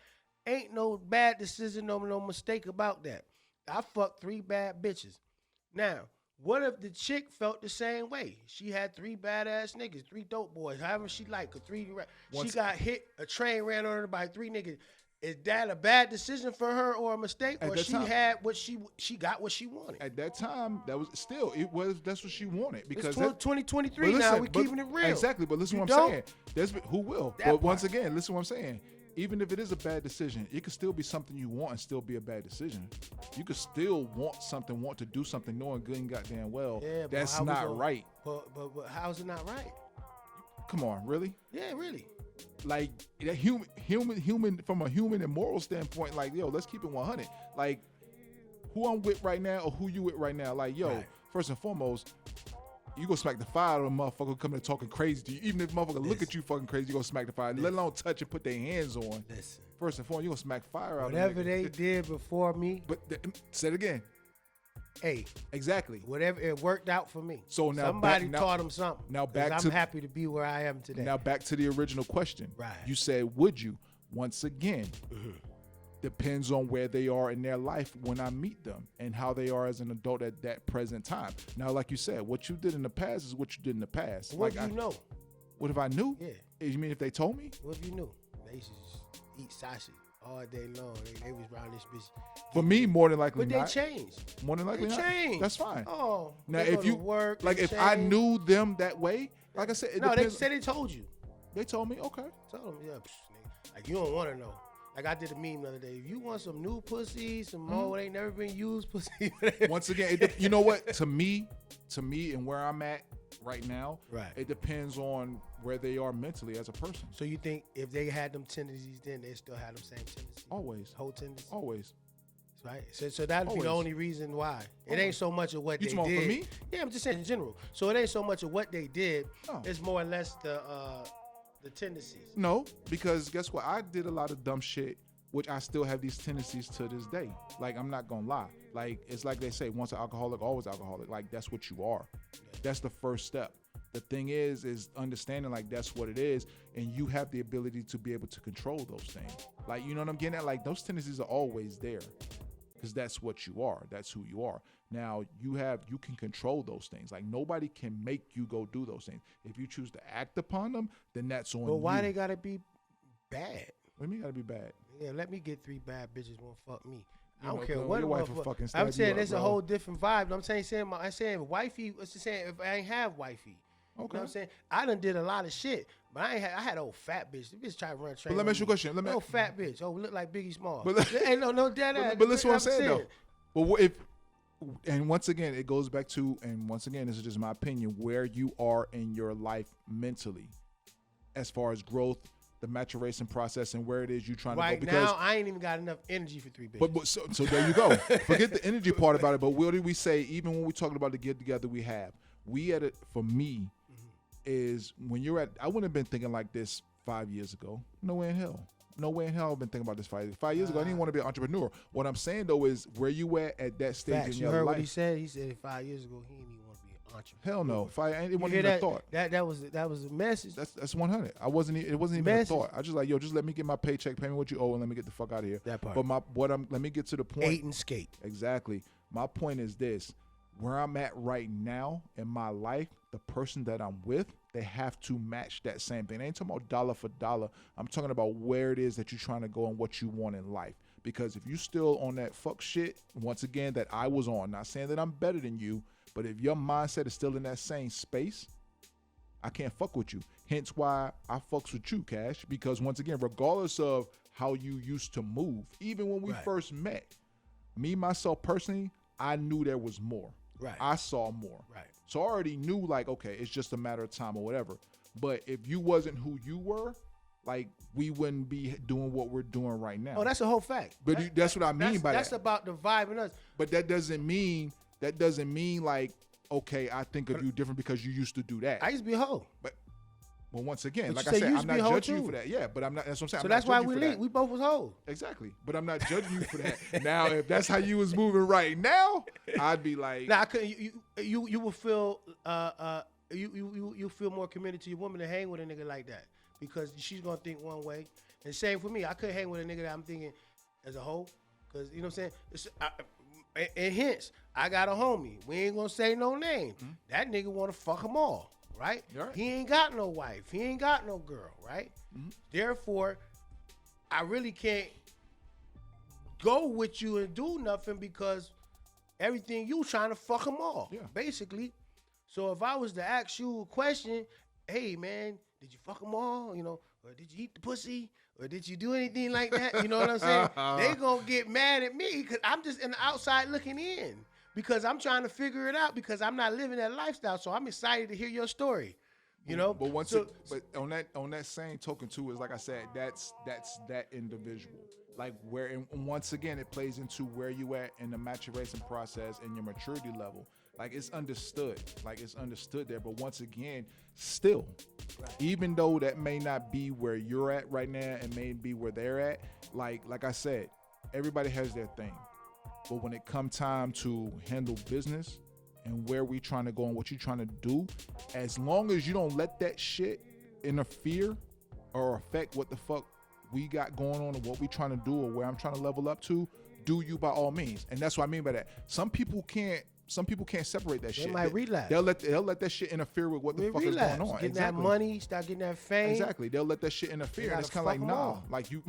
ain't no bad decision, no mistake about that. I fucked 3 bad bitches. Now, what if the chick felt the same way? She had 3 badass niggas, 3 dope boys, however she like, she got hit, a train ran on her by 3 niggas. Is that a bad decision for her or a mistake? At Or that she time- had what she got what she wanted? at that time, that's what she wanted, because It's that, 2023 but now. listen, We but- keeping it real. Exactly, but listen You what I'm don't? saying. Who will? That But once part. again, listen what I'm saying. Even if it is a bad decision, it could still be something you want and still be a bad decision. You could still want to do something knowing good and goddamn well Yeah, but that's how we not gonna- right. But how is it not right? Come on, really? Yeah, really. Like that human from a human and moral standpoint, like, yo, let's keep it 100. Like, who I'm with right now or who you with right now, like, yo, Right. first and foremost, you gonna smack the fire out of a motherfucker coming and talking crazy to you. Even if motherfucker look at you fucking crazy, you gonna smack the fire. Let alone touch and put their hands on. Listen, First and foremost, you gonna smack fire out whatever of they did before me, But say it again. hey, Exactly. whatever, it worked out for me. So now somebody back- now- taught them something. now 'Cause back I'm to- happy to be where I am today. Now back to the original question. Right. You said, would you? Once again, Mm-hmm. depends on where they are in their life when I meet them and how they are as an adult at that present time. Now, like you said, what you did in the past is what you did in the past. what Like, if you know? what if I knew? Yeah. You mean if they told me? What if you knew? They used to just eat sausage all day long. They was around this bitch. For me, more than likely But they not. changed. More than likely They not. changed. That's fine. Oh, Now, they go if to you work, like, they if I change. knew them that way, like I said, it No, they depends. said they told you. They told me, okay. Tell them, yeah, nigga. Like, you don't want to know. Like, I did a meme the other day. If you want some new pussy, some more ain't never been used pussy. Once again, you know what? To me, and where I'm at right now, Right. it depends on where they are mentally as a person. So you think if they had them tendencies then, they still had them same tendencies? Always. Whole tendencies? Always. Right? So that'd be the Always. only reason why. It ain't Always. so much of what You they talking did. about for me? Yeah, I'm just saying in general. So it ain't so much of what they did. No. It's more or less the tendencies. No, because guess what? I did a lot of dumb shit, which I still have these tendencies to this day. Like, I'm not gonna lie. Like, it's like they say, once an alcoholic, always alcoholic. Like, that's what you are. That's the first step. The thing is understanding like that's what it is, and you have the ability to be able to control those things. Like, you know what I'm getting at? Like, those tendencies are always there because that's what you are. That's who you are. Now, you can control those things. Like, nobody can make you go do those things. If you choose to act upon them, then that's on you. But why they gotta be bad? What do you mean gotta be bad? Yeah, let me get 3 bad bitches won't fuck me. I You don't know, care girl, what your wife motherfucker- will fucking I'm stab you saying up, there's a bro. whole different vibe. I'm saying wifey. What's to saying if I ain't have wifey? You know what I'm saying? I done did a lot of shit, but I had old fat bitch. The bitch try to run train. But let me ask you a question. Let me old fat bitch. Oh, look like Biggie Small. But- Ain't no dead ass. But listen what I'm saying though. But what if, and once again, it goes back to, and once again, this is just my opinion, where you are in your life mentally, as far as growth, the maturation process, and where it is you trying Right to go. Because now, I ain't even got enough energy for 3 bitches. But so there you go. Forget the energy part about it. But what did we say? Even when we talking about the get together we have, we at it for me is when you're at. I wouldn't have been thinking like this 5 years ago. No way in hell. No way in hell I've been thinking about this 5 years. 5 years ago, I didn't want to be an entrepreneur. What I'm saying though is where you at that stage Facts. in You your heard life. what he said? He said 5 years ago he didn't even want to be an entrepreneur. Hell no. It You wasn't hear even a that? thought. That was a message. That's 100. I wasn't. It wasn't even Message. a thought. I just like, yo, just let me get my paycheck, pay me what you owe, and let me get the fuck out of here. That part. But let me get to the point. 8 and skate. Exactly. My point is this: where I'm at right now in my life, the person that I'm with, they have to match that same thing. I ain't talking about dollar for dollar. I'm talking about where it is that you're trying to go and what you want in life. Because if you still on that fuck shit, once again, that I was on, not saying that I'm better than you, but if your mindset is still in that same space, I can't fuck with you. Hence why I fucks with you, Cash. Because once again, regardless of how you used to move, even when we Right. first met, me, myself personally, I knew there was more. Right. I saw more. Right. So I already knew, like, okay, it's just a matter of time or whatever. But if you wasn't who you were, like, we wouldn't be doing what we're doing right now. Oh, that's a whole fact. But that's what I mean by that's that. about the vibe in us. But that doesn't mean like, okay, I think of you different because you used to do that. I used to be a hoe. But well, once again, But like you I say said, you I'm used to be not a hoe judging you too. for that. Yeah, but I'm not. That's what I'm saying. So I'm not that's why judging we you for linked. that. We both was hoes. Exactly. But I'm not judging you for that. Now, if that's how you was moving right now, I'd be like, Now I couldn't. You will feel you feel more committed to your woman to hang with a nigga like that because she's gonna think one way. And same for me. I couldn't hang with a nigga that I'm thinking as a hoe because you know what I'm saying. And hence, I got a homie. We ain't gonna say no name. That nigga wanna fuck them all, right? Right. He ain't got no wife. He ain't got no girl, right? Therefore, I really can't go with you and do nothing because everything you trying to fuck them all, Yeah. basically. So if I was to ask you a question, hey man, did you fuck them all? You know, or did you eat the pussy? Or did you do anything like that? You know what I'm saying? They gonna get mad at me because I'm just in the outside looking in because I'm trying to figure it out because I'm not living that lifestyle. So I'm excited to hear your story. You know, But once, so, but on that same token too, is like I said, that's that individual. Like where, and once again, it plays into where you at in the maturation process and your maturity level. Like it's understood, there. But once again, still, even though that may not be where you're at right now and may be where they're at, like I said, everybody has their thing. But when it come time to handle business and where we trying to go and what you trying to do, as long as you don't let that shit interfere or affect what the fuck we got going on and what we trying to do or where I'm trying to level up to, do you by all means. And that's what I mean by that. Some people can't separate that shit. might relapse. They'll let that shit interfere with what the fuck is going on. Getting that money, start getting that fame. Exactly. They'll let that shit interfere. And it's gotta kind of like, fuck 'em nah, all. like you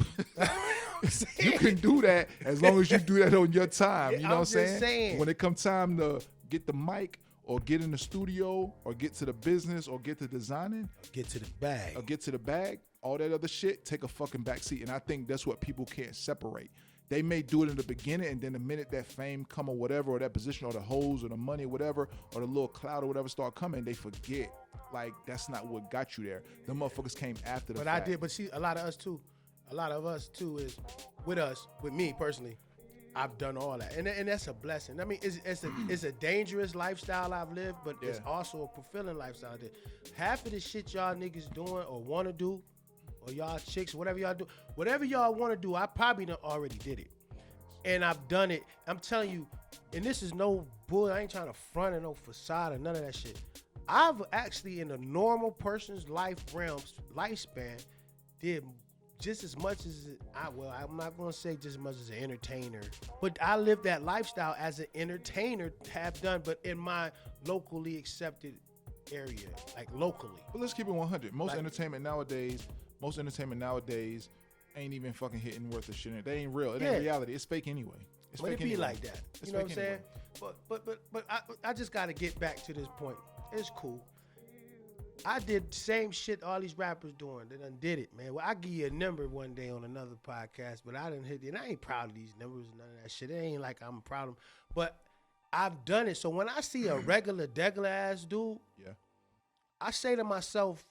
you can do that as long as you do that on your time. You know I'm what I'm just saying? saying. When it comes time to get the mic or get in the studio or get to the business or get to designing Get to the bag. or get to the bag, all that other shit, take a fucking backseat. And I think that's what people can't separate. They may do it in the beginning, and then the minute that fame come or whatever, or that position or the hoes or the money or whatever, or the little cloud or whatever start coming, they forget. Like, that's not what got you there. The motherfuckers came after the But fact. I did. But see, a lot of us too is with me personally. I've done all that, and that's a blessing. I mean, it's a dangerous lifestyle I've lived, but it's Yeah. also a fulfilling lifestyle. I did. Half of the shit y'all niggas doing or want to do, or y'all chicks, whatever y'all do, whatever y'all want to do, I probably done already did it. And I've done it. I'm telling you, and this is no bull. I ain't trying to front or no facade or none of that shit. I've actually, in a normal person's lifespan, did just as much as I'm not gonna say just as much as an entertainer, but I lived that lifestyle as an entertainer have done, but in my locally accepted area, like locally. But let's keep it 100. Most Like- entertainment nowadays ain't even fucking hitting worth of shit. They ain't real. It Yeah. ain't reality. It's fake anyway. It's But fake it be anyway. like that. It's You know what I'm fake saying? anyway. But I just got to get back to this point. It's cool. I did the same shit all these rappers doing. They done did it, man. Well, I give you a number one day on another podcast, but I didn't hit it. And I ain't proud of these numbers, none of that shit. It ain't like I'm proud of them. But I've done it. So when I see a regular, degular ass dude, Yeah. I say to myself,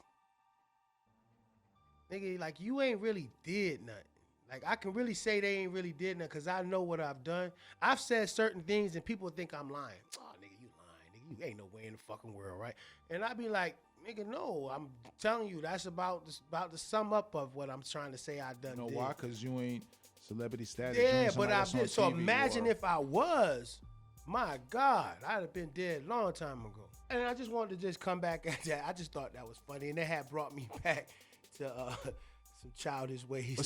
nigga, like, you ain't really did nothing. Like, I can really say they ain't really did nothing because I know what I've done. I've said certain things and people think I'm lying. Oh, nigga, you lying. Nigga, you ain't no way in the fucking world, right? And I be like, nigga, no, I'm telling you, that's about the sum up of what I'm trying to say I done You know did. why? Because you ain't celebrity status. You Yeah, ain't but somebody I that's on did. So TV imagine or- if I was, my God, I'd have been dead a long time ago. And I just wanted to just come back at that. I just thought that was funny, and it had brought me back to some childish ways.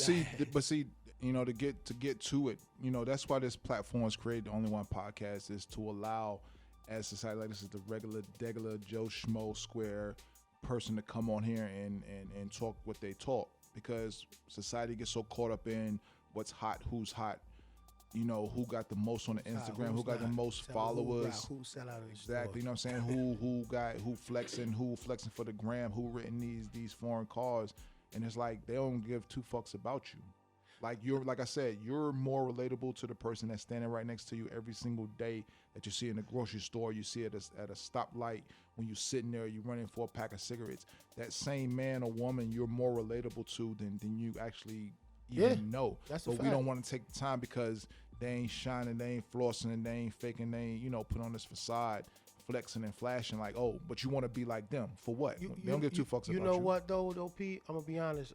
But see, you know, to get to it, you know, that's why this platform is created. The Only One Podcast is to allow, as society, like this is the regular, degular Joe Schmo Square person to come on here and talk what they talk, because society gets so caught up in what's hot, who's hot, you know, who got the most on the Instagram, who got the most followers. Who sell out of the Exactly, you know store. what I'm saying? who flexing for the gram, who written these foreign cars, and it's like they don't give two fucks about you. Like I said, you're more relatable to the person that's standing right next to you every single day that you see in the grocery store, you see at a stoplight, when you're sitting there, you're running for a pack of cigarettes. That same man or woman you're more relatable to than you actually even know. That's a but we fact. don't want to take the time because they ain't shining, they ain't flossing, and they ain't faking, they ain't, you know, put on this facade, flexing and flashing like, oh, but you want to be like them. For what? They don't give two fucks about you. You know what though, Pete? I'm gonna be honest.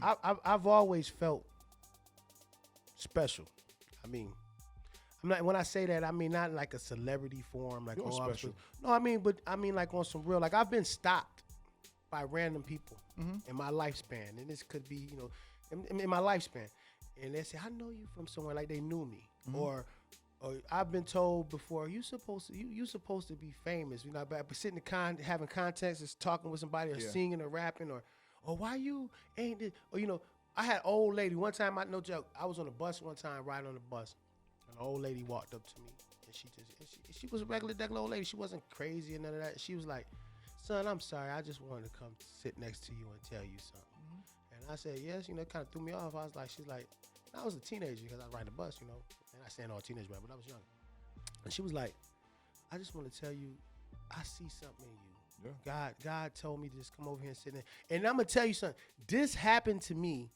I've always felt special. I mean, I'm not, when I say that, I mean not like a celebrity form, like You're I'm special. No, I mean like on some real. Like I've been stopped by random people in my lifespan, and this could be, you know, in my lifespan, and they say, I know you from somewhere, like they knew me, or I've been told before, you supposed to be famous, you know, but sitting having context, is talking with somebody, or singing or rapping, or why you ain't this, or you know, I had an old lady one time. No joke, I was on a bus one time, riding on the bus, and an old lady walked up to me, and she was a regular old lady. She wasn't crazy and none of that. She was like, son, I'm sorry, I just wanted to come sit next to you and tell you something. And I said, yes, you know, kind of threw me off. I was like, she's like, I was a teenager because I was riding the bus, you know, and I stand on a teenage rap, but I was young. And she was like, I just want to tell you, I see something in you. Yeah. God told me to just come over here and sit there. And I'm gonna tell you something. This happened to me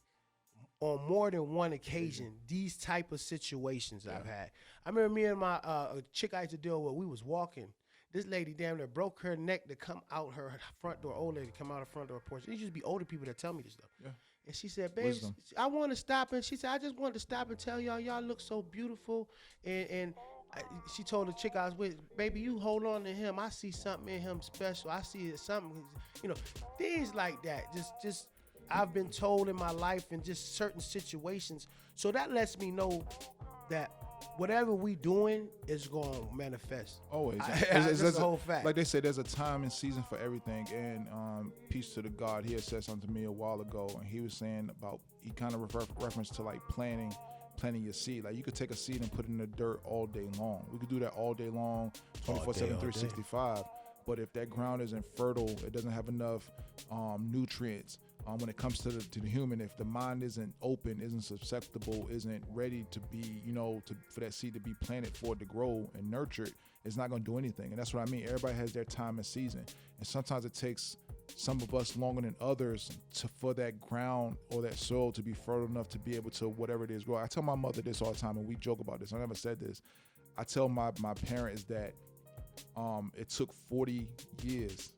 on more than one occasion. These type of situations I've had. I remember me and my a chick I used to deal with. We was walking. This lady damn near broke her neck to come out her front door. Old lady come out her front door porch. It used to be older people that tell me this stuff. Yeah. And she said, babe, Wisdom. I want to stop. And she said, I just wanted to stop and tell y'all look so beautiful. And she told the chick I was with, baby, you hold on to him. I see something in him special. I see something, you know, things like that. Just I've been told in my life in just certain situations. So that lets me know that whatever we doing is going to manifest. Always. That's the whole fact. Like they say, there's a time and season for everything. And peace to the God. He had said something to me a while ago, and he was saying about, he kind of reference to like planting your seed. Like you could take a seed and put it in the dirt all day long. We could do that all day long, 24/7, 365. But if that ground isn't fertile, it doesn't have enough nutrients. When it comes to the human, if the mind isn't open, isn't susceptible, isn't ready to be, you know, for that seed to be planted, for it to grow and nurtured, it's not going to do anything. And that's what I mean. Everybody has their time and season. And sometimes it takes some of us longer than others for that ground or that soil to be fertile enough to be able to, whatever it is, grow. I tell my mother this all the time, and we joke about this. I never said this. I tell my parents that it took 40 years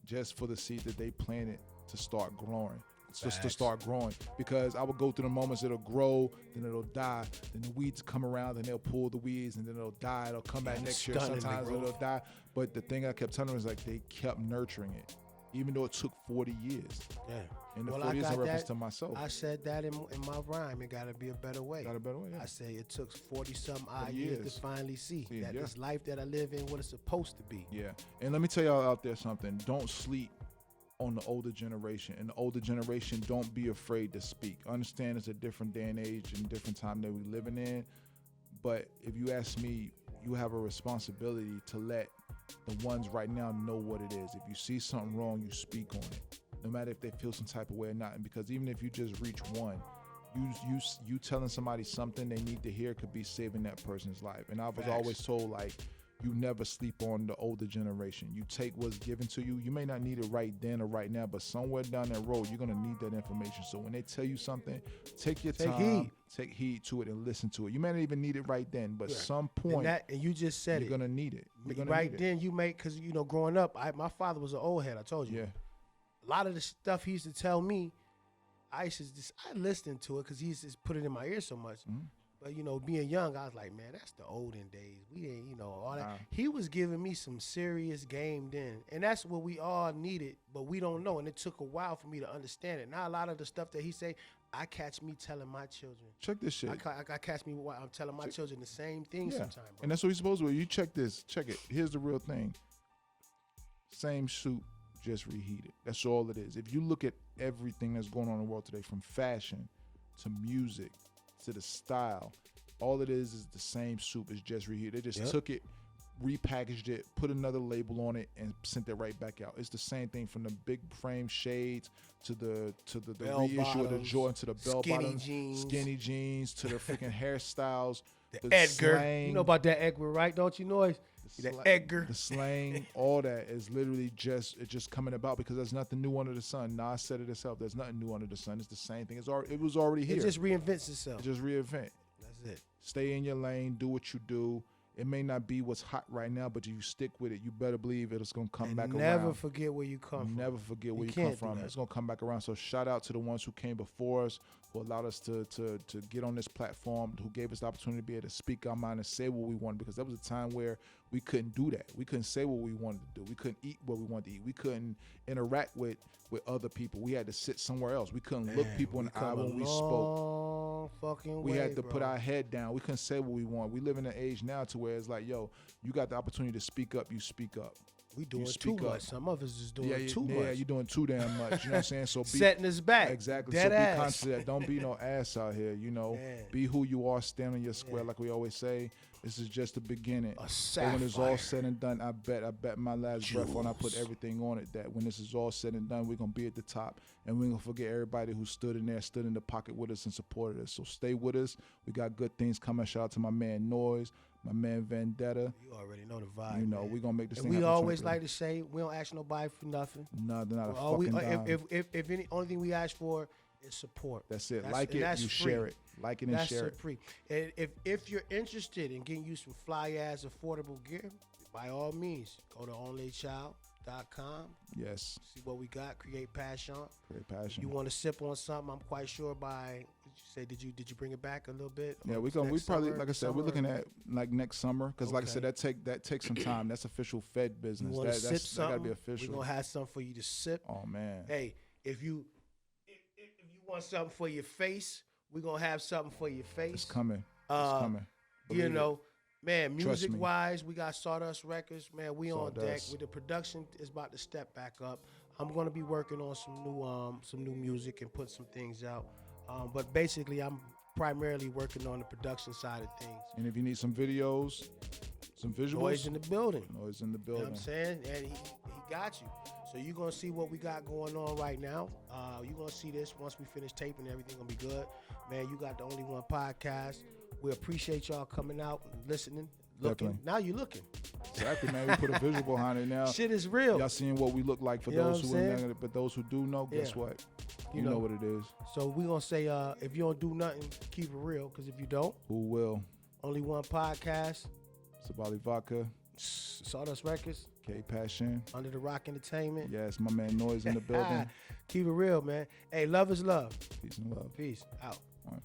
just for the seed that they planted to start growing. just to Facts. start growing. Because I would go through the moments, it'll grow, then it'll die, then the weeds come around, and they'll pull the weeds, and then it'll die. It'll come back next year. Stunning the Sometimes growth. it'll die. But the thing I kept telling them is like they kept nurturing it, even though it took 40 years. Yeah. And the Well, 40 I is in got reference that. to myself. I said that in my rhyme. It got to be a better way. Got a better way, yeah. I say it took 40-something odd 40 years years. to finally see See, that yeah. this life that I live in, what it's supposed to be. Yeah. And let me tell y'all out there something. Don't sleep on the older generation. And the older generation, don't be afraid to speak. Understand it's a different day and age and different time that we're living in. But if you ask me, you have a responsibility to let the ones right now know what it is. If you see something wrong, you speak on it, no matter if they feel some type of way or not. And because even if you just reach one, you telling somebody something they need to hear could be saving that person's life. And I was Facts. always told, like, you never sleep on the older generation. You take what's given to you. You may not need it right then or right now, but somewhere down that road, you're going to need that information. So when they tell you something, take your Take time, heed. take heed to it and listen to it. You may not even need it right then, but Yeah. some point, And you just said you're it. going to need it. You're going to Right need it. then, you make, because, growing up, my father was an old head, I told you. Yeah. A lot of the stuff he used to tell me, I listened to it because he used to put it in my ear so much. Mhm. But, being young, I was like, man, that's the olden days. We ain't, all that. Nah. He was giving me some serious game then. And that's what we all needed, but we don't know. And it took a while for me to understand it. Now, a lot of the stuff that he say, I catch me telling my children. Check this shit. I catch me while I'm telling my children the same thing Yeah. sometimes, bro. And that's what you're supposed to do. You check this. Check it. Here's the real thing. Same soup, just reheated. That's all it is. If you look at everything that's going on in the world today, from fashion to music to the style, all it is the same soup. It's just reheated. They just Yep. took it, repackaged it, put another label on it, and sent it right back out. It's the same thing from the big frame shades to the Bell reissue of the bottoms, Jordan to the bell skinny bottoms, jeans. skinny jeans to the freaking hairstyles, the Edgar. slang, You know about that Edgar, right? Don't you know it? the That sla- Edgar. the slang, all that is literally just coming about because there's nothing new under the sun. Nas said it himself. There's nothing new under the sun. It's the same thing. It was already here. It just reinvents itself. Just reinvent. That's it. Stay in your lane. Do what you do. It may not be what's hot right now, but if you stick with it, you better believe it's gonna come And back never around. forget where you come from. Never forget where you can't come do from. that. It's gonna come back around. So shout out to the ones who came before us, who allowed us to get on this platform, who gave us the opportunity to be able to speak our mind and say what we wanted. Because there was a time where we couldn't do that. We couldn't say what we wanted to do. We couldn't eat what we wanted to eat. We couldn't interact with other people. We had to sit somewhere else. We couldn't look Man, people in we the eye come a when we spoke. long fucking We way, had to bro. put our head down. We couldn't say what we want. We live in an age now to where it's like, yo, you got the opportunity to speak up. You speak up. We doing too speak up. much. Some of us is doing Yeah, too yeah, much. you're doing too damn much. You know what I'm saying? So be Setting us back. exactly. Dead So be ass. conscious of that. Don't be no ass out here. You know, Yeah. be who you are. Stand on your square, Yeah. like we always say. This is just the beginning. A But when it's all sapphire. said and done, I bet my last breath when I put Jewels. everything on it, that when this is all said and done, we're gonna be at the top, and we're gonna forget everybody who stood in there, stood in the pocket with us and supported us. So stay with us. We got good things coming. Shout out to my man Noise, my man Vendetta. You already know the vibe. You know, man. we're gonna make this And thing we happen. always 23. like to say we don't ask nobody for nothing. No, they're not a All we, fucking dime. if any only thing we ask for is support. That's it. That's- Like and it, that's you free. share it. Like it and That's share it. free. And if you're interested in getting you some fly ass affordable gear, by all means, go to onlychild.com. Yes, See what we got. Create passion. great If passion. you want to sip on something, I'm quite sure by what you say. Did you bring it back a little bit? Yeah, we Next probably summer, like I said, we're looking at like next summer because like I said, Okay. that takes some time. That's official Fed You business. want to sip That something? gotta be We're official. gonna have something for you to sip. Oh man, Hey, if you want something for your face, we're gonna have something for your face. it's coming. It's Uh, coming. You Believe it. know, man, Trust music me. wise, we got Sawdust Records. Man, we on deck. Sawdust. With the production is about to step back up. I'm gonna be working on some new music and put some things out. But basically, I'm primarily working on the production side of things. And if you need some videos, some visuals, Noise in the building. Noise in the You know what building. I'm saying? And he got you. So you're going to see what we got going on right now. You're going to see this once we finish taping. Everything going to be good. Man, you got the Only One podcast. We appreciate y'all coming out and listening, looking. Definitely. Now you're looking. Exactly, man. We put a visual behind it now. Shit is real. Y'all seeing what we look like for You know those what who I'm are saying? not, but those who do know, guess Yeah. what? You You know know. what it is. So we're going to say, if you don't do nothing, keep it real. Because if you don't, Who will? Only One podcast. Sabali Vodka. Sawdust Records, K Passion. Under the Rock Entertainment. Yes, my man Noise in the building. Keep it real, man. Hey, love is love. Peace and love. Peace out. All right.